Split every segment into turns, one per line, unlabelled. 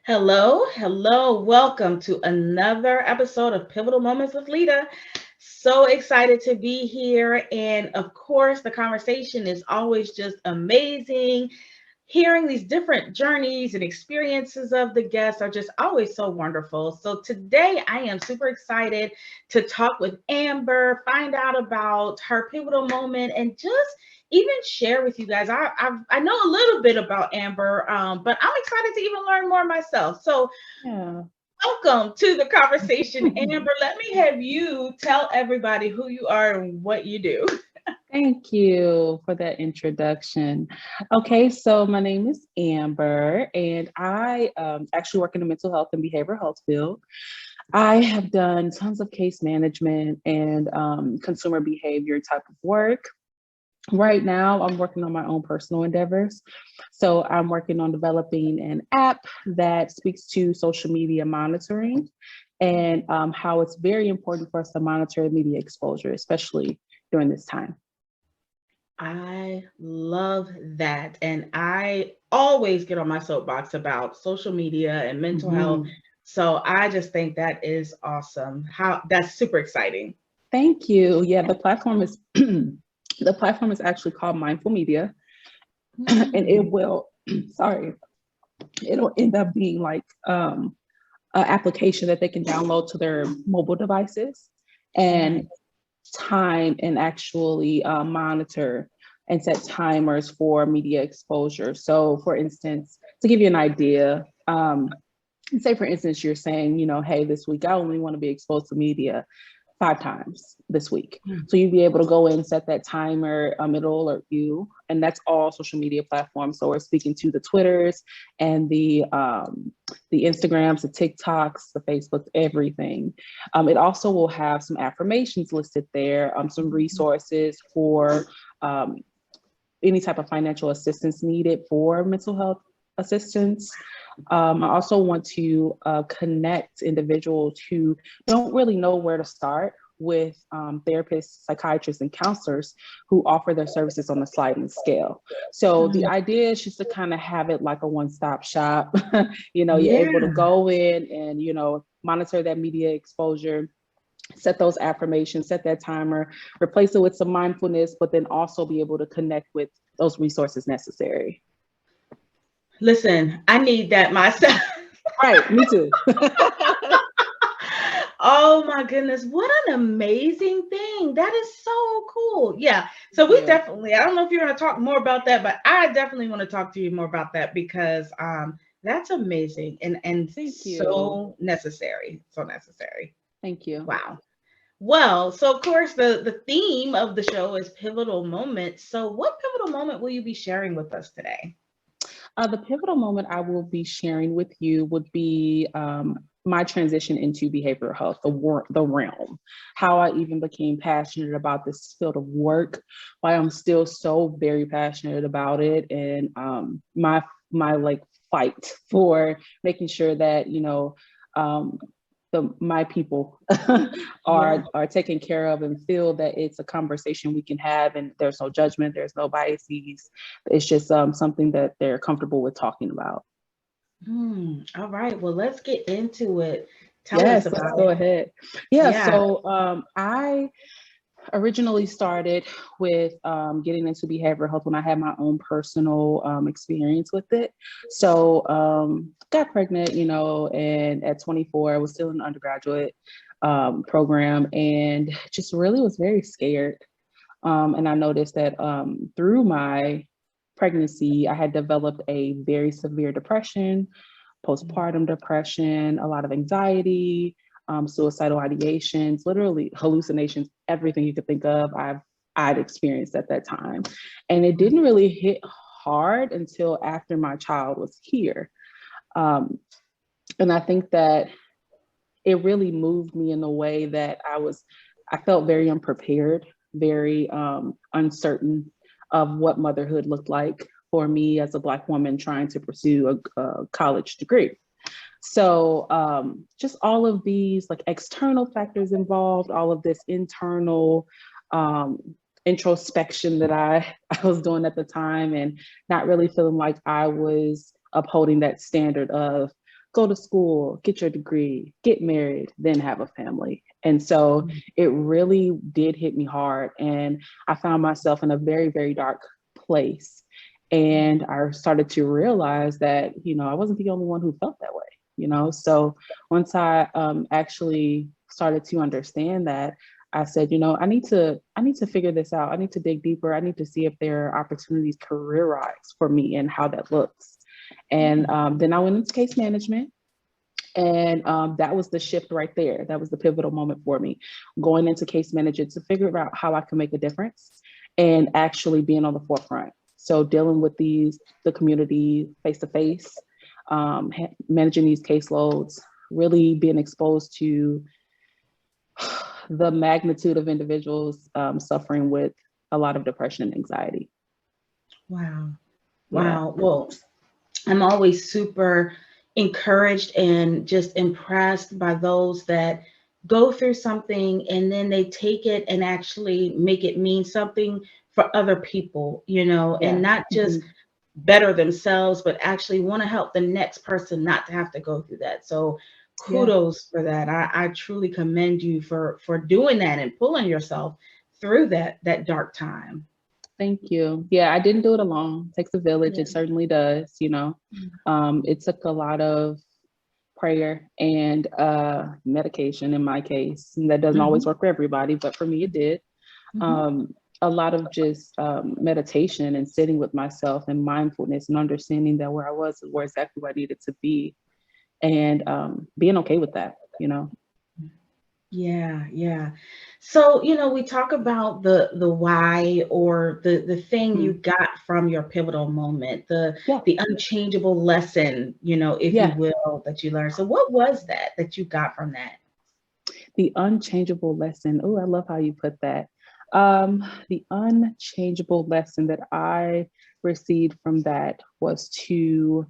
Hello, hello. Welcome to another episode of Pivotal Moments with Lita. So excited to be here. And of course, the conversation is always just amazing. Hearing these different journeys and experiences of the guests are just always so wonderful. So today I am super excited to talk with Amber, find out about her pivotal moment, and just even share with you guys. I know a little bit about Amber, but I'm excited to even learn more myself. So
Yeah.
welcome to the conversation, Amber. Let me have you tell everybody who you are and what you do.
Thank you for that introduction. Okay, so my name is Amber, and I actually work in the mental health and behavioral health field. I have done tons of case management and consumer behavior type of work. Right now, I'm working on my own personal endeavors. So I'm working on developing an app that speaks to social media monitoring and how it's very important for us to monitor media exposure, especially during this time.
I love that. And I always get on my soapbox about social media and mental health.
Mhm.
So I just think that is awesome. How that's super exciting.
Thank you. Yeah, the platform is the platform is actually called Mindful Media, and it
Mm,
will sorry, it'll end up being like an application that they can download to their mobile devices and
nice.
time and actually monitor and set timers for media exposure. So, for instance, to give you an idea, say for instance, you're saying, hey, this week I only want to be exposed to media 5 times this week.
Mm.
So you'd be able to go in, set that timer, it'll alert you. And that's all social media platforms. So we're speaking to the Twitters and the Instagrams, the TikToks, the Facebooks, everything. It also will have some affirmations listed there, some resources for um, any type of financial assistance needed for mental health assistance. I also want to connect individuals who don't really know where to start with therapists, psychiatrists, and counselors who offer their services on a sliding scale. So the
Mm.
idea is just to kind of have it like a one-stop shop. You're able to
Yeah.
go in and, monitor that media exposure, set those affirmations, set that timer, replace it with some mindfulness, but then also be able to connect with those resources necessary.
Listen, I need that myself.
Right, me too.
Oh my goodness, what an amazing thing. That is so cool. Yeah. So we
Yeah.
definitely, I don't know if you're going to talk more about that, but I definitely want to talk to you more about that because that's amazing and
Thank you.
so necessary. So necessary.
Thank you.
Wow. Well, so of course the theme of the show is pivotal moments. So what pivotal moment will you be sharing with us today?
The pivotal moment I will be sharing with you would be my transition into behavioral health, the realm, how I even became passionate about this field of work, why I'm still so very passionate about it, and my like fight for making sure that um, my people
Yeah.
are taken care of and feel that it's a conversation we can have and there's no judgment, there's no biases. It's just something that they're comfortable with talking about.
All right. Well, let's get into it. Tell us
Yes, let's
about
go
it.
ahead. Yeah,
Yeah.
so I originally started with getting into behavioral health when I had my own personal experience with it. So got pregnant, and at 24, I was still in the undergraduate program and just really was very scared. And I noticed that through my pregnancy, I had developed a very severe depression, postpartum depression, a lot of anxiety, suicidal ideations, literally hallucinations, everything you could think of, I'd experienced at that time. And it didn't really hit hard until after my child was here. Um, and I think that it really moved me in a way that I felt very unprepared, very uncertain of what motherhood looked like for me as a Black woman trying to pursue a college degree. So just all of these like external factors involved, all of this internal um, introspection that I was doing at the time and not really feeling like I was upholding that standard of go to school, get your degree, get married, then have a family. And so it really did hit me hard. And I found myself in a very, very dark place. And I started to realize that, I wasn't the only one who felt that way. So once I actually started to understand that, I said, I need to figure this out. I need to dig deeper. I need to see if there are opportunities career-wise for me and how that looks. And then I went into case management. And that was the shift right there. That was the pivotal moment for me, going into case management to figure out how I can make a difference and actually being on the forefront. So dealing with the community face to face, managing these caseloads, really being exposed to the magnitude of individuals suffering with a lot of depression and anxiety.
Wow.
Yeah.
Wow. Well, I'm always super encouraged and just impressed by those that go through something and then they take it and actually make it mean something for other people, and not just better themselves, but actually want to help the next person not to have to go through that. So kudos for that. I truly commend you for doing that and pulling yourself through that dark time.
Thank you. Yeah, I didn't do it alone. It takes a village.
Yeah.
It certainly does. It took a lot of prayer and medication in my case. And that doesn't always work for everybody, but for me, it did. A lot of just meditation and sitting with myself and mindfulness and understanding that where I was is where exactly where I needed to be, and being okay with that.
Yeah. So, we talk about the why or the thing you got from your pivotal moment, the unchangeable lesson, if you will, that you learned. So what was that you got from that?
The unchangeable lesson. Oh, I love how you put that. The unchangeable lesson that I received from that was to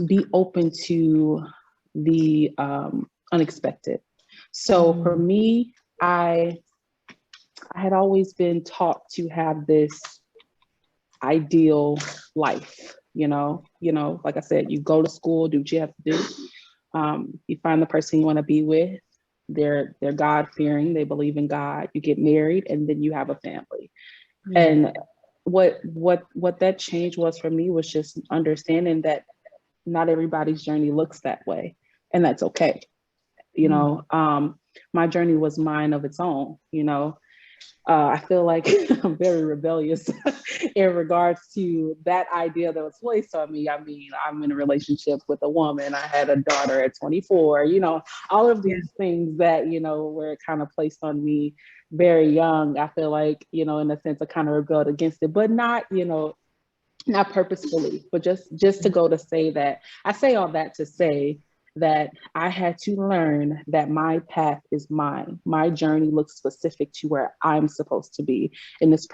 be open to the unexpected. So for me, I had always been taught to have this ideal life, like I said, you go to school, do what you have to do. You find the person you want to be with. They're God-fearing, they believe in God, you get married, and then you have a family. And what that change was for me was just understanding that not everybody's journey looks that way, and that's okay. My journey was mine of its own. I feel like I'm very rebellious in regards to that idea that was placed on me. I mean, I'm in a relationship with a woman. I had a daughter at 24, all of these things that, were kind of placed on me very young. I feel like, in a sense, I kind of rebelled against it, but not, not purposefully, but just to go to say that. I say all that to say that I had to learn that my path is mine. My journey looks specific to where I'm supposed to be, and it's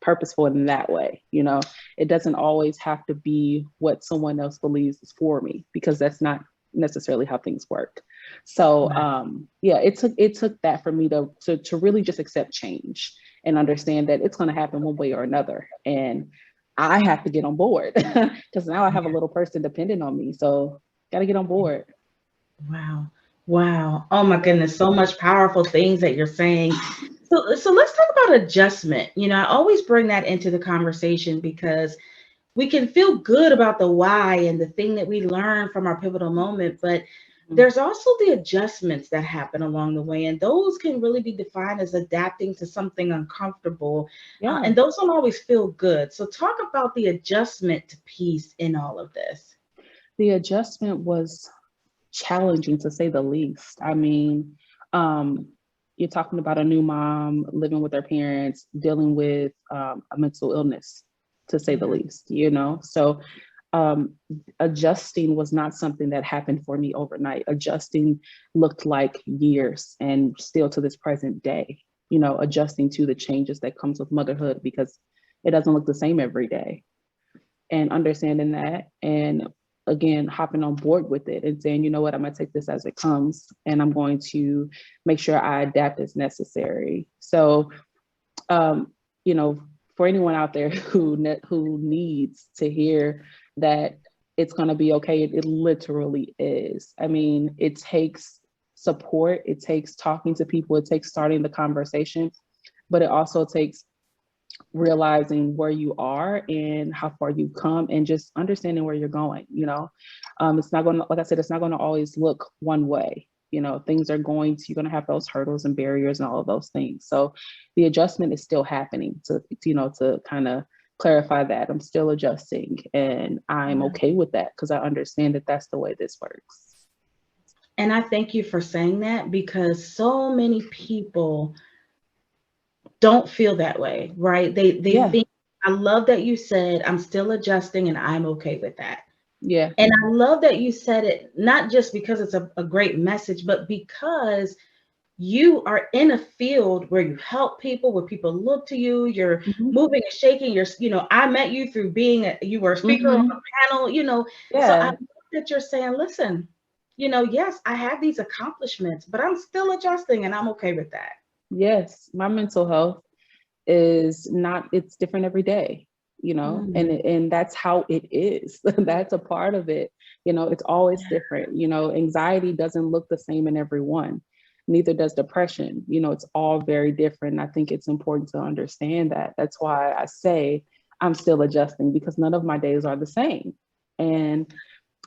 purposeful in that way. It doesn't always have to be what someone else believes is for me, because that's not necessarily how things work. So it took that for me to really just accept change and understand that it's going to happen one way or another. And I have to get on board because now I have a little person dependent on me. So got to get on board.
Wow. Oh my goodness. So much powerful things that you're saying. So let's talk about adjustment. I always bring that into the conversation because we can feel good about the why and the thing that we learn from our pivotal moment, but there's also the adjustments that happen along the way, and those can really be defined as adapting to something uncomfortable, and those don't always feel good. So talk about the adjustment piece in all of this.
The adjustment was challenging, to say the least. I mean, you're talking about a new mom living with her parents, dealing with a mental illness, to say the least, So adjusting was not something that happened for me overnight. Adjusting looked like years, and still to this present day, adjusting to the changes that comes with motherhood, because it doesn't look the same every day. And understanding that, and again, hopping on board with it and saying, you know what, I'm going to take this as it comes, and I'm going to make sure I adapt as necessary. So, for anyone out there who needs to hear that it's going to be okay. It literally is. I mean, it takes support. It takes talking to people. It takes starting the conversation, but it also takes realizing where you are and how far you've come and just understanding where you're going. It's not going to, like I said, it's not going to always look one way. Things are you're going to have those hurdles and barriers and all of those things. So the adjustment is still happening to kind of clarify that I'm still adjusting, and I'm okay with that because I understand that that's the way this works.
And I thank you for saying that, because so many people don't feel that way, right? They
Yeah.
think, I love that you said, I'm still adjusting and I'm okay with that.
Yeah.
And I love that you said it, not just because it's a great message, but because you are in a field where you help people, where people look to you, you're moving and shaking, I met you through you were a speaker on a panel, so I
Yeah.
love that you're saying, listen, yes, I have these accomplishments, but I'm still adjusting and I'm okay with that.
Yes. My mental health it's different every day, and that's how it is. That's a part of it. It's always different. Anxiety doesn't look the same in everyone. Neither does depression. It's all very different. I think it's important to understand that. That's why I say I'm still adjusting, because none of my days are the same. And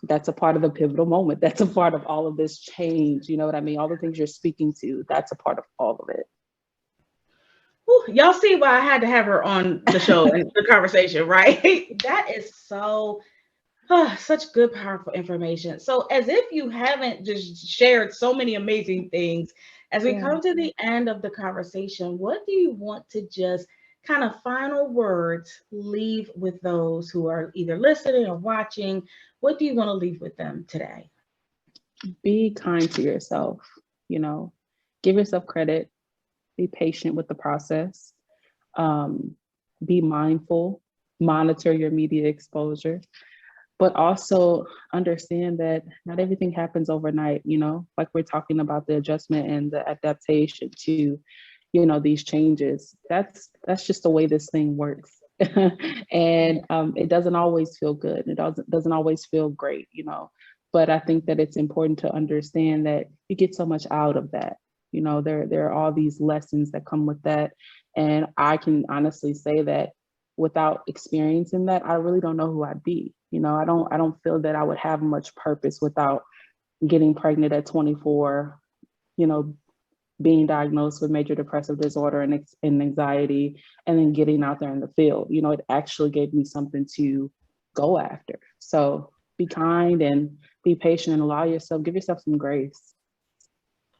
that's a part of the pivotal moment. That's a part of all of this change. You know what I mean? All the things you're speaking to, that's a part of all of it.
Whew, y'all see why I had to have her on the show and the conversation, right? That is such good, powerful information. So, as if you haven't just shared so many amazing things, as we come to the end of the conversation, what do you want to just kind of final words leave with those who are either listening or watching? What do you want to leave with them today?
Be kind to yourself, give yourself credit, be patient with the process, be mindful, monitor your media exposure, but also understand that not everything happens overnight. Like we're talking about the adjustment and the adaptation to these changes. That's just the way this thing works. And it doesn't always feel good. It doesn't always feel great, but I think that it's important to understand that you get so much out of that. There are all these lessons that come with that. And I can honestly say that without experiencing that, I really don't know who I'd be. I don't feel that I would have much purpose without getting pregnant at 24, being diagnosed with major depressive disorder and anxiety, and then getting out there in the field. It actually gave me something to go after. So be kind and be patient and give yourself some grace.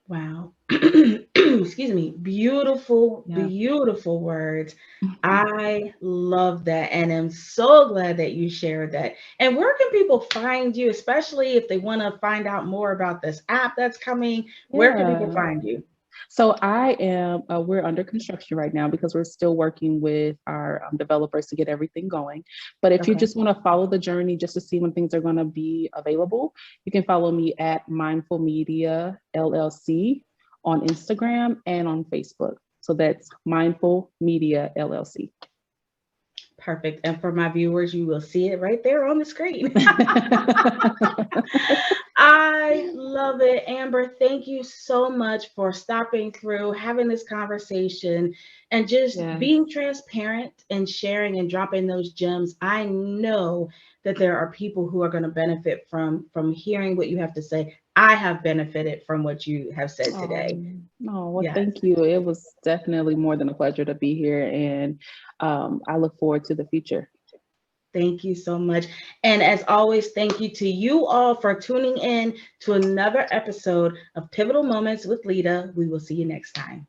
Wow. Excuse me. Beautiful,
Yeah.
beautiful words. I love that. And I'm so glad that you shared that. And where can people find you, especially if they want to find out more about this app that's coming? Where can people find you?
So we're under construction right now because we're still working with our developers to get everything going. But if you just want to follow the journey just to see when things are going to be available, you can follow me at Mindful Media LLC on Instagram and on Facebook. So that's Mindful Media LLC.
Perfect. And for my viewers, you will see it right there on the screen. I love it. Amber, thank you so much for stopping through, having this conversation, and just being transparent and sharing and dropping those gems. I know that there are people who are going to benefit from hearing what you have to say. I have benefited from what you have said today.
Thank you. It was definitely more than a pleasure to be here, and I look forward to the future.
Thank you so much. And as always, thank you to you all for tuning in to another episode of Pivotal Moments with Lita. We will see you next time.